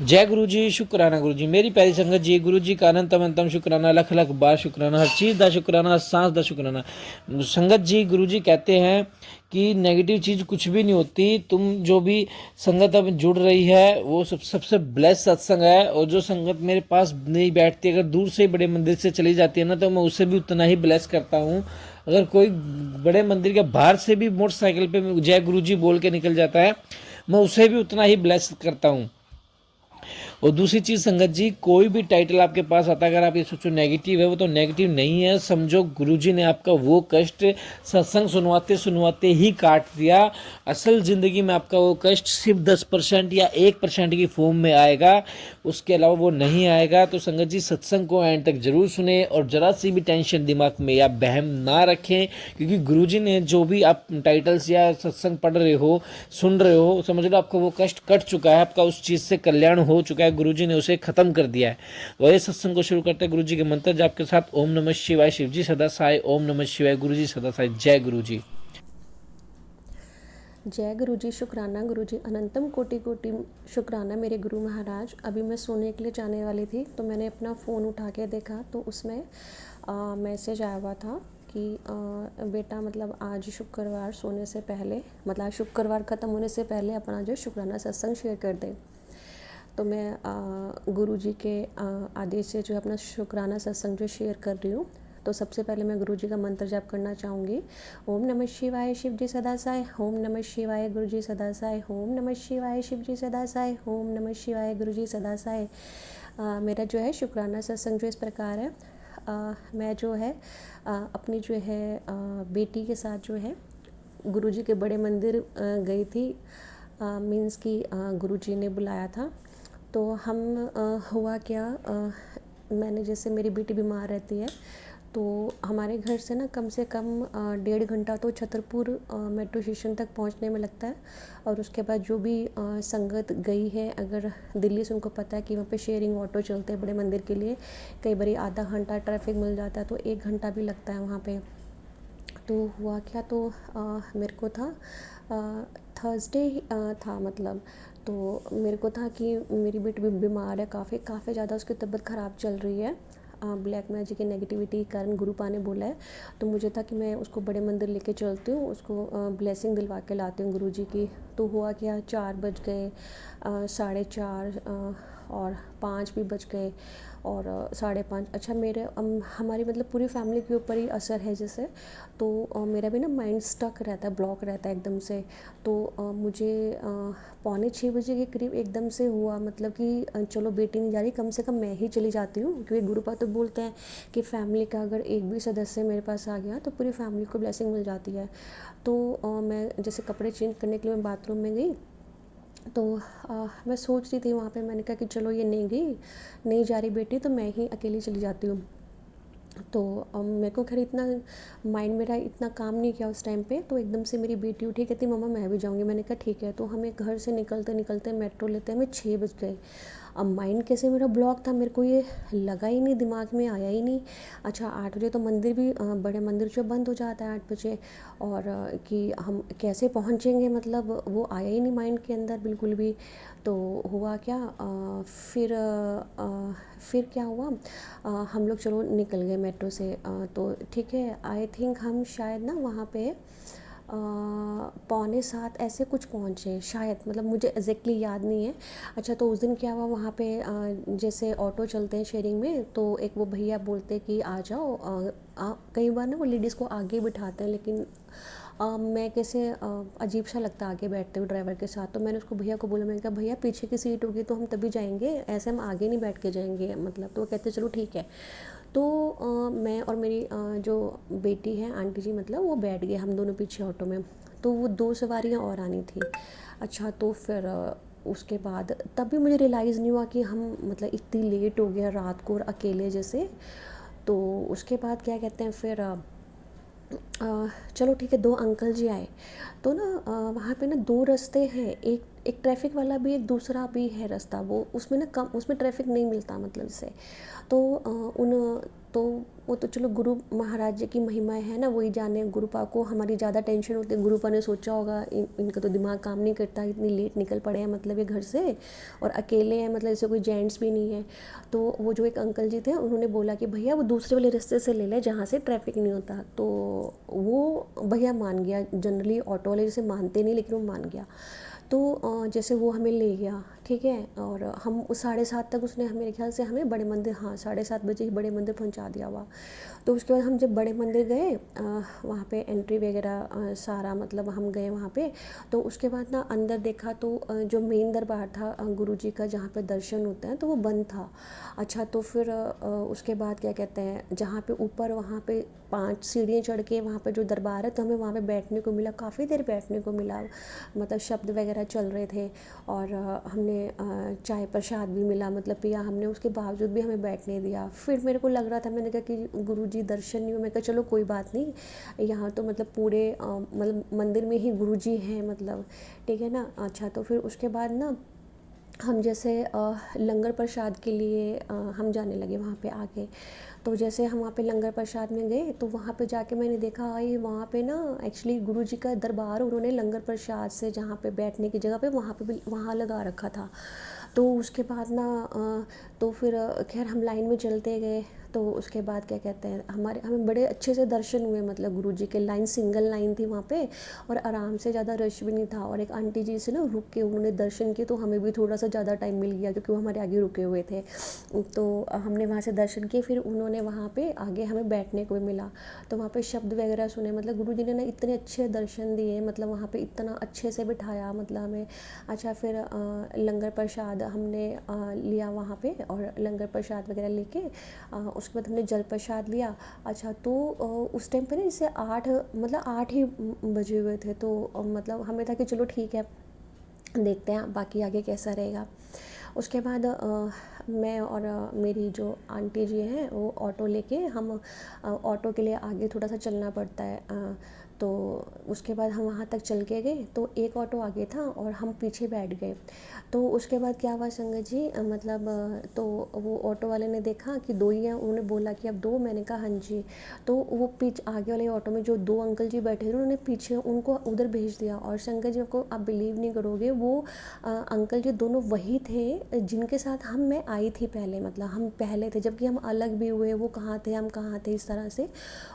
जय गुरु जी, शुकराना गुरु जी। मेरी प्यारी संगत जी, गुरु जी का अनंतम अनंतम शुकराना, लख लख बार शुकराना, हर चीज़ का शुकराना, हर सांस का शुकराना। संगत जी, गुरु जी कहते हैं कि नेगेटिव चीज़ कुछ भी नहीं होती। तुम जो भी संगत अब जुड़ रही है वो सबसे ब्लेस सत्संग है। और जो संगत मेरे पास नहीं बैठती, अगर दूर से बड़े मंदिर से चली जाती है ना, तो मैं उससे भी उतना ही ब्लेस करता हूँ। अगर कोई बड़े मंदिर के बाहर से भी मोटरसाइकिल पे जय गुरु जी बोल के निकल जाता है, मैं उसे भी उतना ही ब्लेस करता हूँ। और दूसरी चीज़ संगत जी, कोई भी टाइटल आपके पास आता है, अगर आप ये सोचो नेगेटिव है, वो तो नेगेटिव नहीं है। समझो गुरुजी ने आपका वो कष्ट सत्संग सुनवाते सुनवाते ही काट दिया। असल ज़िंदगी में आपका वो कष्ट सिर्फ 10% या 1% की फॉर्म में आएगा, उसके अलावा वो नहीं आएगा। तो संगत जी, सत्संग को एंड तक जरूर सुने और जरा सी भी टेंशन दिमाग में या बहम ना रखें, क्योंकि गुरुजी ने जो भी आप टाइटल्स या सत्संग पढ़ रहे हो, सुन रहे हो, समझ लो आपका वो कष्ट कट चुका है, आपका उस चीज़ से कल्याण हो चुका है, गुरुजी ने उसे खत्म कर दिया है। वही सत्संग को शुरू करते हैं गुरुजी के मंत्र जाप के साथ। ओम नमः शिवाय, शिवजी सदा साई। ओम नमः शिवाय, गुरुजी सदा साई। जय गुरुजी। जय गुरु जी, शुक्राना गुरु जी, अनंतम कोटि कोटि शुक्राना मेरे गुरु महाराज। अभी मैं सोने के लिए जाने वाली थी तो मैंने अपना फ़ोन उठा के देखा तो उसमें मैसेज आया हुआ था कि बेटा मतलब आज शुक्रवार सोने से पहले, मतलब आज शुक्रवार ख़त्म होने से पहले अपना जो शुक्राना सत्संग शेयर कर दे। तो मैं गुरु जी के आदेश से जो अपना शुक्राना सत्संग जो शेयर कर रही हूँ। तो सबसे पहले मैं गुरु जी का मंत्र जाप करना चाहूँगी। ओम नमः शिवाय शिव जी सदा साय, ओम नमः शिवाय गुरु जी सदा साय, ओम नमः शिवाय शिव जी सदा साय, ओम नमः शिवाय गुरु जी सदा साय। मेरा जो है शुक्राना सत्संग जो इस प्रकार है। मैं जो है अपनी जो है बेटी के साथ जो है गुरु जी के बड़े मंदिर गई थी। मीन्स कि गुरु जी ने बुलाया था। तो हम हुआ क्या, मैंने जैसे मेरी बेटी बीमार रहती है तो हमारे घर से ना कम से कम 1.5 घंटा तो छतरपुर मेट्रो स्टेशन तक पहुंचने में लगता है। और उसके बाद जो भी संगत गई है, अगर दिल्ली से उनको पता है कि वहाँ पे शेयरिंग ऑटो चलते हैं बड़े मंदिर के लिए, कई बार आधा घंटा ट्रैफिक मिल जाता है तो 1 घंटा भी लगता है वहाँ पे। तो हुआ क्या, तो मेरे को था थर्सडे था मतलब। तो मेरे को था कि मेरी बेटी भी बीमार है, काफ़ी काफ़ी ज़्यादा उसकी तबीयत ख़राब चल रही है। ब्लैक मैजिक की नेगेटिविटी के कारण गुरुपा ने बोला है। तो मुझे था कि मैं उसको बड़े मंदिर लेके चलती हूँ, उसको ब्लेसिंग दिलवा के लाती हूँ गुरु जी की। तो हुआ क्या, 4 बज गए, 4:30 और 5 भी बज गए और 5:30। अच्छा मेरे हमारी मतलब पूरी फैमिली के ऊपर ही असर है जैसे। तो मेरा भी ना माइंड स्टक रहता है, ब्लॉक रहता है एकदम से। तो मुझे 5:45 बजे के करीब एकदम से हुआ, मतलब कि चलो बेटी नहीं जा रही, कम से कम मैं ही चली जाती हूँ, क्योंकि गुरुपा तो बोलते हैं कि फैमिली का अगर एक भी सदस्य मेरे पास आ गया तो पूरी फैमिली को ब्लेसिंग मिल जाती है। तो मैं जैसे कपड़े चेंज करने के लिए मैं बाथरूम में गई। तो मैं सोच रही थी वहाँ पे, मैंने कहा कि चलो ये नहीं गई, नहीं जा रही बेटी तो मैं ही अकेली चली जाती हूँ। तो मेरे को खैर इतना माइंड मेरा इतना काम नहीं किया उस टाइम पे। तो एकदम से मेरी बेटी उठी, कहती मम्मा मैं भी जाऊँगी। मैंने कहा ठीक है। तो हमें घर से निकलते निकलते मेट्रो लेते हमें 6 बज गए। अब माइंड कैसे मेरा ब्लॉक था, मेरे को ये लगा ही नहीं, दिमाग में आया ही नहीं। अच्छा 8 बजे तो मंदिर भी बड़े मंदिर जो बंद हो जाता है 8 बजे। और कि हम कैसे पहुँचेंगे, मतलब वो आया ही नहीं माइंड के अंदर बिल्कुल भी। तो हुआ क्या, फिर क्या हुआ, हम लोग चलो निकल गए मेट्रो से। तो ठीक है, आई थिंक हम शायद ना वहाँ पे 6:45 ऐसे कुछ पहुँचे शायद, मतलब मुझे एग्जैक्टली याद नहीं है। अच्छा तो उस दिन क्या हुआ वहाँ पे, जैसे ऑटो चलते हैं शेयरिंग में तो एक वो भैया बोलते कि आ जाओ। कई बार ना वो लेडीज़ को आगे बिठाते हैं, लेकिन मैं कैसे अजीब सा लगता है आगे बैठते हुए ड्राइवर के साथ। तो मैंने उसको भैया को बोला, मैंने कहा भैया पीछे की सीट होगी तो हम तभी जाएंगे, ऐसे हम आगे नहीं बैठ के जाएंगे मतलब। तो वो कहते चलो ठीक है। तो मैं और मेरी जो बेटी है आंटी जी, मतलब वो बैठ गए, हम दोनों पीछे ऑटो में। तो वो 2 सवारियाँ और आनी थी। अच्छा तो फिर उसके बाद तब भी मुझे रियलाइज़ नहीं हुआ कि हम मतलब इतनी लेट हो गया रात को और अकेले जैसे। तो उसके बाद क्या कहते हैं फिर चलो ठीक है, 2 अंकल जी आए। तो ना वहाँ पे ना 2 रास्ते हैं, एक एक ट्रैफिक वाला भी, एक दूसरा भी है रास्ता। वो उसमें ना कम, उसमें ट्रैफिक नहीं मिलता मतलब से। तो उन तो वो तो चलो गुरु महाराज जी की महिमाएं है ना, वही जाने। गुरुपा को हमारी ज़्यादा टेंशन होती है। गुरुपा ने सोचा होगा इनका तो दिमाग काम नहीं करता, इतनी लेट निकल पड़े हैं मतलब ये घर से, और अकेले हैं, मतलब ऐसे कोई जेंट्स भी नहीं है। तो वो जो एक अंकल जी थे उन्होंने बोला कि भैया वो दूसरे वाले रास्ते से ले ले जहाँ से ट्रैफिक नहीं होता। तो वो भैया मान गया। जनरली ऑटो वाले जैसे मानते नहीं, लेकिन वो मान गया। तो जैसे वो हमें ले गया, ठीक है, और हम उस 7:30 तक उसने मेरे ख्याल से हमें बड़े मंदिर, हाँ 7:30 बजे ही बड़े मंदिर पहुंचा दिया हुआ। तो उसके बाद हम जब बड़े मंदिर गए, वहाँ पे एंट्री वगैरह सारा मतलब हम गए वहाँ पे। तो उसके बाद ना अंदर देखा तो जो मेन दरबार था गुरु जी का, जहाँ पे दर्शन होते हैं, तो वो बंद था। अच्छा, तो फिर उसके बाद क्या कहते हैं, जहाँ पे ऊपर वहाँ पे 5 सीढ़ियाँ चढ़ के वहाँ पे जो दरबार है, तो हमें वहाँ पे बैठने को मिला, काफ़ी देर बैठने को मिला। मतलब शब्द वगैरह चल रहे थे, और हमने चाय प्रसाद भी मिला, मतलब पिया हमने, उसके बावजूद भी हमें बैठने दिया। फिर मेरे को लग रहा था, मैंने कहा कि गुरु जी दर्शन नहीं हुए। मैं कहा चलो कोई बात नहीं, यहाँ तो मतलब पूरे मतलब मंदिर में ही गुरु जी हैं, मतलब ठीक है ना। अच्छा, तो फिर उसके बाद ना हम जैसे लंगर प्रसाद के लिए हम जाने लगे वहाँ पे आके। तो जैसे हम वहाँ पे लंगर प्रसाद में गए, तो वहाँ पे जाके मैंने देखा ये वहाँ पे ना एक्चुअली गुरु जी का दरबार उन्होंने लंगर प्रसाद से जहाँ पे बैठने की जगह पे वहाँ पे भी वहाँ लगा रखा था। तो उसके बाद ना तो फिर खैर हम लाइन में चलते गए। तो उसके बाद क्या कहते हैं, हमें बड़े अच्छे से दर्शन हुए, मतलब गुरु जी के। लाइन सिंगल लाइन थी वहाँ पे, और आराम से, ज़्यादा रश भी नहीं था। और एक आंटी जी से ना रुक के उन्होंने दर्शन किए, तो हमें भी थोड़ा सा ज़्यादा टाइम मिल गया, क्योंकि वो हमारे आगे रुके हुए थे। तो हमने वहाँ से दर्शन किए, फिर उन्होंने वहाँ पे आगे हमें बैठने को भी मिला। तो वहाँ पे शब्द वगैरह सुने, मतलब गुरु जी ने ना इतने अच्छे दर्शन दिए, मतलब वहाँ पे इतना अच्छे से बिठाया, मतलब हमें। अच्छा, फिर लंगर प्रसाद हमने लिया वहाँ पे, और लंगर प्रसाद वगैरह लेके उसके बाद हमने जल प्रसाद लिया। अच्छा, तो उस टाइम पे ना जैसे 8, मतलब 8 ही बजे हुए थे। तो मतलब हमें था कि चलो ठीक है, देखते हैं बाकी आगे कैसा रहेगा। उसके बाद मैं और मेरी जो आंटी जी हैं, वो ऑटो लेके हम ऑटो के लिए आगे थोड़ा सा चलना पड़ता है। तो उसके बाद हम वहाँ तक चल के गए, तो एक ऑटो आगे था और हम पीछे बैठ गए। तो उसके बाद क्या हुआ संगत जी, मतलब तो वो ऑटो वाले ने देखा कि 2 ही हैं, उन्होंने बोला कि अब 2, मैंने कहा हाँ जी। तो वो आगे वाले ऑटो में जो 2 अंकल जी बैठे थे, उन्होंने पीछे उनको उधर भेज दिया। और संगत जी को आप बिलीव नहीं करोगे, वो अंकल जी दोनों वही थे जिनके साथ मैं आई थी पहले, मतलब हम पहले थे, जबकि हम अलग भी हुए, वो कहाँ थे हम कहाँ थे, इस तरह से।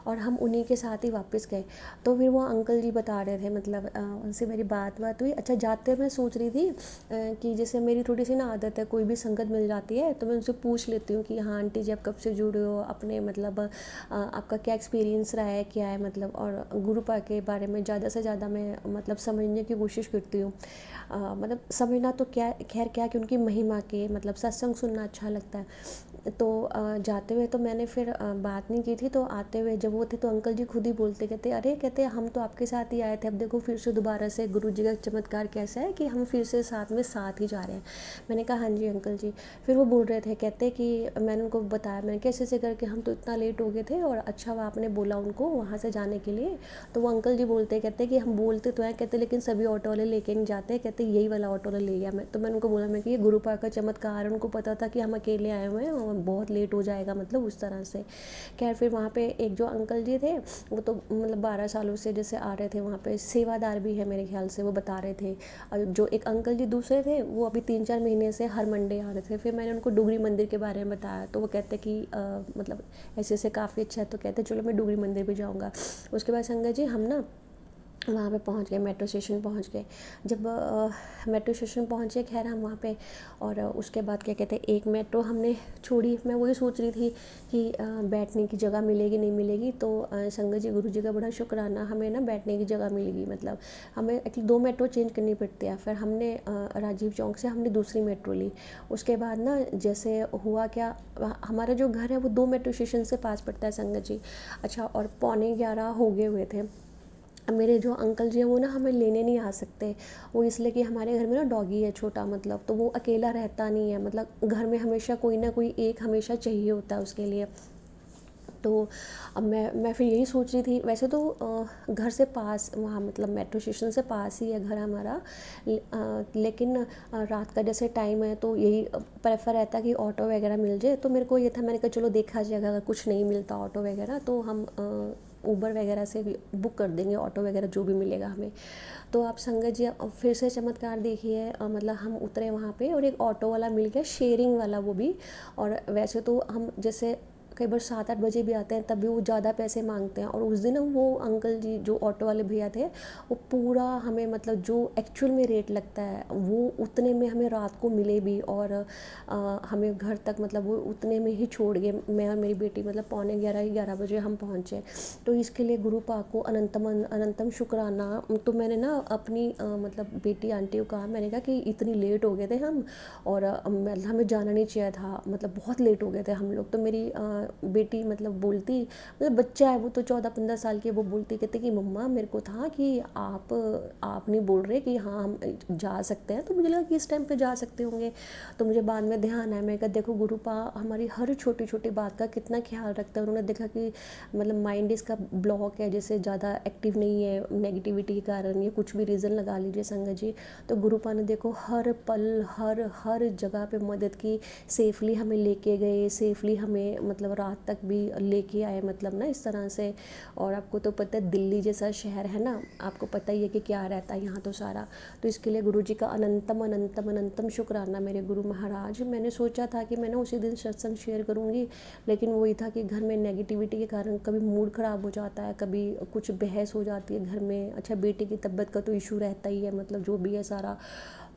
और हम उन्हीं के साथ ही वापस गए। तो फिर वो अंकल जी बता रहे थे, मतलब उनसे मेरी बात हुई। अच्छा, जाते मैं सोच रही थी कि जैसे मेरी थोड़ी सी ना आदत है, कोई भी संगत मिल जाती है तो मैं उनसे पूछ लेती हूँ कि हाँ आंटी जी आप कब से जुड़े हो, अपने मतलब आपका क्या एक्सपीरियंस रहा है, क्या है मतलब। और गुरुपा के बारे में ज़्यादा से ज़्यादा मैं मतलब समझने की कोशिश करती हूँ। मतलब समझना तो क्या, खैर क्या कि उनकी महिमा के मतलब सत्संग सुनना अच्छा लगता है। तो जाते हुए तो मैंने फिर बात नहीं की थी। तो आते हुए जब वो थे, तो अंकल जी खुद ही बोलते, कहते अरे, कहते हम तो आपके साथ ही आए थे, अब देखो फिर से दोबारा से गुरु जी का चमत्कार कैसा है कि हम फिर से साथ ही जा रहे हैं। मैंने कहा हाँ जी अंकल जी। फिर वो बोल रहे थे, कहते कि मैंने उनको बताया, मैंने कैसे से करके हम तो इतना लेट हो गए थे, और अच्छा वो आपने बोला उनको वहाँ से जाने के लिए। तो वो अंकल जी बोलते, कहते कि हम बोलते तो हैं, कहते लेकिन सभी ऑटो वाले लेके नहीं जाते, कहते यही वाला ऑटो वाला ले गया। तो मैंने उनको बोला, मैं कि ये गुरुपा का चमत्कार है, उनको पता था कि हम अकेले आए हुए हैं और बहुत लेट हो जाएगा, मतलब उस तरह से। खैर फिर वहाँ पे एक जो अंकल जी थे, वो तो मतलब 12 सालों से जैसे आ रहे थे वहाँ पे, सेवादार भी है मेरे ख्याल से, वो बता रहे थे। और जो एक अंकल जी दूसरे थे, वो अभी 3-4 महीने से हर मंडे आ रहे थे। फिर मैंने उनको डुगरी मंदिर के बारे में बताया, तो वो कहते कि मतलब ऐसे ऐसे काफ़ी अच्छा है, तो कहते चलो मैं डुगरी मंदिर भी जाऊँगा। उसके बाद संगत जी हम ना वहाँ पे पहुँच गए, मेट्रो स्टेशन पहुँच गए। जब मेट्रो स्टेशन पहुँचे, खैर हम वहाँ पे, और उसके बाद क्या कहते हैं, एक मेट्रो हमने छोड़ी। मैं वही सोच रही थी कि बैठने की जगह मिलेगी नहीं मिलेगी। तो संगत जी, गुरु जी का बड़ा शुक्राना, हमें ना बैठने की जगह मिल गई। मतलब हमें एक्चुअली 2 मेट्रो चेंज करनी पड़ती है। फिर हमने राजीव चौक से हमने दूसरी मेट्रो ली। उसके बाद ना जैसे हुआ क्या, हमारा जो घर है वो 2 मेट्रो स्टेशन से पास पड़ता है संगत जी। अच्छा, और 11:15 हो गए हुए थे। अब मेरे जो अंकल जी हैं वो ना हमें लेने नहीं आ सकते। वो इसलिए कि हमारे घर में ना डॉगी है छोटा, मतलब तो वो अकेला रहता नहीं है, मतलब घर में हमेशा कोई ना कोई एक हमेशा चाहिए होता है उसके लिए। तो अब मैं फिर यही सोच रही थी, वैसे तो घर से पास वहाँ मतलब मेट्रो स्टेशन से पास ही है घर हमारा, लेकिन रात का जैसे टाइम है तो यही प्रेफर रहता कि ऑटो वगैरह मिल जाए। तो मेरे को ये था, मैंने कहा चलो देखा जाएगा, अगर कुछ नहीं मिलता ऑटो वगैरह तो हम ऊबर वगैरह से भी बुक कर देंगे, ऑटो वगैरह जो भी मिलेगा हमें। तो आप संगत जी फिर से चमत्कार देखिए, मतलब हम उतरे वहाँ पे और एक ऑटो वाला मिल गया, शेयरिंग वाला वो भी। और वैसे तो हम जैसे कई बार 7-8 बजे भी आते हैं तब भी वो ज़्यादा पैसे मांगते हैं, और उस दिन वो अंकल जी जो ऑटो वाले भैया थे वो पूरा हमें मतलब जो एक्चुअल में रेट लगता है वो उतने में हमें रात को मिले भी, और हमें घर तक मतलब वो उतने में ही छोड़ गए। मैं और मेरी बेटी मतलब पौने 11 बजे हम पहुँचे। तो इसके लिए गुरु पाक को अनंतम अनंतम शुक्राना। तो मैंने ना अपनी मतलब बेटी आंटी को कहा, मैंने कहा कि इतनी लेट हो गए थे हम, और मतलब हमें जाना नहीं चाहिए था, मतलब बहुत लेट हो गए थे हम लोग। तो मेरी बेटी मतलब बोलती, मतलब बच्चा है वो तो 14-15 साल की, वो बोलती कहते कि मम्मा मेरे को था कि आप नहीं बोल रहे कि हाँ हम जा सकते हैं, तो मुझे लगा कि इस टाइम पे जा सकते होंगे। तो मुझे बाद में ध्यान आया, मैं कहा देखो गुरुपा हमारी हर छोटी छोटी बात का कितना ख्याल रखता है। उन्होंने देखा कि मतलब माइंड इसका ब्लॉक है, जैसे ज़्यादा एक्टिव नहीं है नेगेटिविटी के कारण, या कुछ भी रीज़न लगा लीजिए संगत जी। तो गुरुपा ने देखो हर पल हर जगह पे मदद की, सेफली हमें लेके गए, सेफली हमें मतलब रात तक भी लेके आए, मतलब ना इस तरह से। और आपको तो पता है दिल्ली जैसा शहर है ना, आपको पता ही है कि क्या रहता है यहाँ तो सारा। तो इसके लिए गुरु जी का अनंतम अनंतम अनंतम शुक्राना मेरे गुरु महाराज। मैंने सोचा था कि मैंने उसी दिन सत्संग शेयर करूँगी, लेकिन वही था कि घर में नेगेटिविटी के कारण कभी मूड ख़राब हो जाता है, कभी कुछ बहस हो जाती है घर में। अच्छा बेटी की तबीयत का तो इशू रहता ही है, मतलब जो भी है सारा,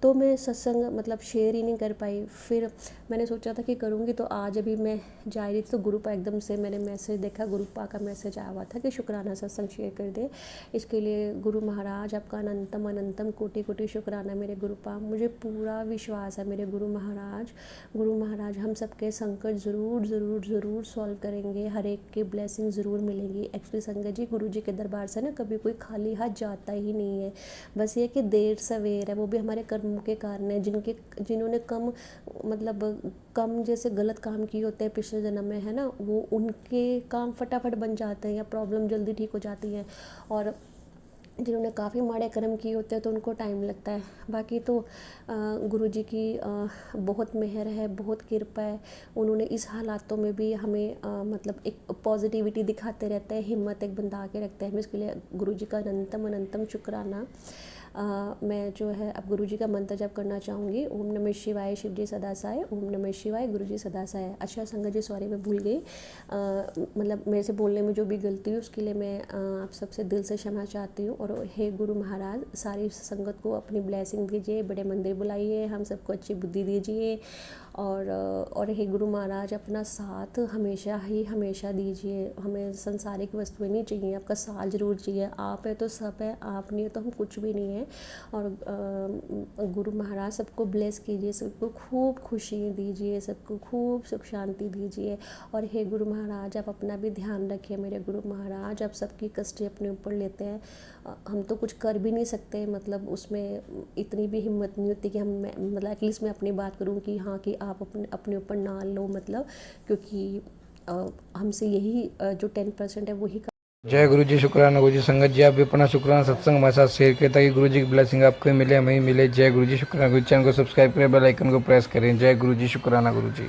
तो मैं सत्संग मतलब शेयर ही नहीं कर पाई। फिर मैंने सोचा था कि करूँगी, तो आज अभी मैं जा रही थी तो गुरुपा एकदम से मैंने मैसेज देखा, गुरुपा का मैसेज आया हुआ था कि शुक्राना सत्संग शेयर कर दे। इसके लिए गुरु महाराज आपका अनंतम अनंतम कोटि कोटि शुक्राना मेरे गुरुपा। मुझे पूरा विश्वास है मेरे गुरु महाराज हम सबके संकट ज़रूर ज़रूर ज़रूर सॉल्व करेंगे, हर एक की ब्लेसिंग ज़रूर मिलेंगी। एक्चुअली संगत जी गुरु जी के दरबार से ना कभी कोई खाली हाथ जाता ही नहीं है, बस ये कि देर सवेर है, वो भी हमारे कर्मों के कारण है। जिन्होंने कम जैसे गलत काम किए होते हैं पिछले जन्म में, है ना, वो उनके काम फटाफट बन जाते हैं या प्रॉब्लम जल्दी ठीक हो जाती है, और जिन्होंने काफ़ी माड़े कर्म किए होते हैं तो उनको टाइम लगता है। बाकी तो गुरु जी की बहुत मेहर है, बहुत कृपा है। उन्होंने इस हालातों में भी हमें मतलब एक पॉजिटिविटी दिखाते रहते हैं, हिम्मत एक बंधा के रखते हैं। मैं इसके लिए गुरु जी का अनंतम अनंतम शुक्राना। मैं जो है अब गुरु जी का मंत्र जप करना चाहूँगी। ओम नमः शिवाय, शिव जी सदा साय, ओम नमः शिवाय, गुरु जी सदा साय। अच्छा संगत जी सॉरी मैं भूल गई, मतलब मेरे से बोलने में जो भी गलती हुई उसके लिए मैं आप सबसे दिल से क्षमा चाहती हूँ। और हे गुरु महाराज सारी संगत को अपनी ब्लेसिंग दीजिए, बड़े मंदिर बुलाइए, हम सबको अच्छी बुद्धि दीजिए, और हे गुरु महाराज अपना साथ हमेशा ही हमेशा दीजिए। हमें संसारिक वस्तुएं नहीं चाहिए, आपका साथ ज़रूर चाहिए। आप है तो सब है, आप नहीं है तो हम कुछ भी नहीं है। और गुरु महाराज सबको ब्लेस कीजिए, सबको खूब खुशी दीजिए, सबको खूब सुख शांति दीजिए। और हे गुरु महाराज आप अपना भी ध्यान रखिए मेरे गुरु महाराज, आप सबकी कष्टें अपने ऊपर लेते हैं। हम तो कुछ कर भी नहीं सकते, मतलब उसमें इतनी भी हिम्मत नहीं होती कि हम मतलब एटलीस्ट मैं अपनी बात करूँ कि हाँ कि आप अपने ऊपर ना लो, मतलब क्योंकि हमसे यही जो 10% है वही। जय गुरु जी शुक्राना गुरु जी। संगत जी आप भी अपना शुक्राना सत्संग हमारे साथ शेयर करें ताकि गुरु जी की ब्लेसिंग आपको मिले, हमें मिले। जय गुरु जी शुक्राना गुरु। चैनल को सब्सक्राइब करें, बेल आइकन को प्रेस करें। जय गुरु जी शुक्राना गुरु जी।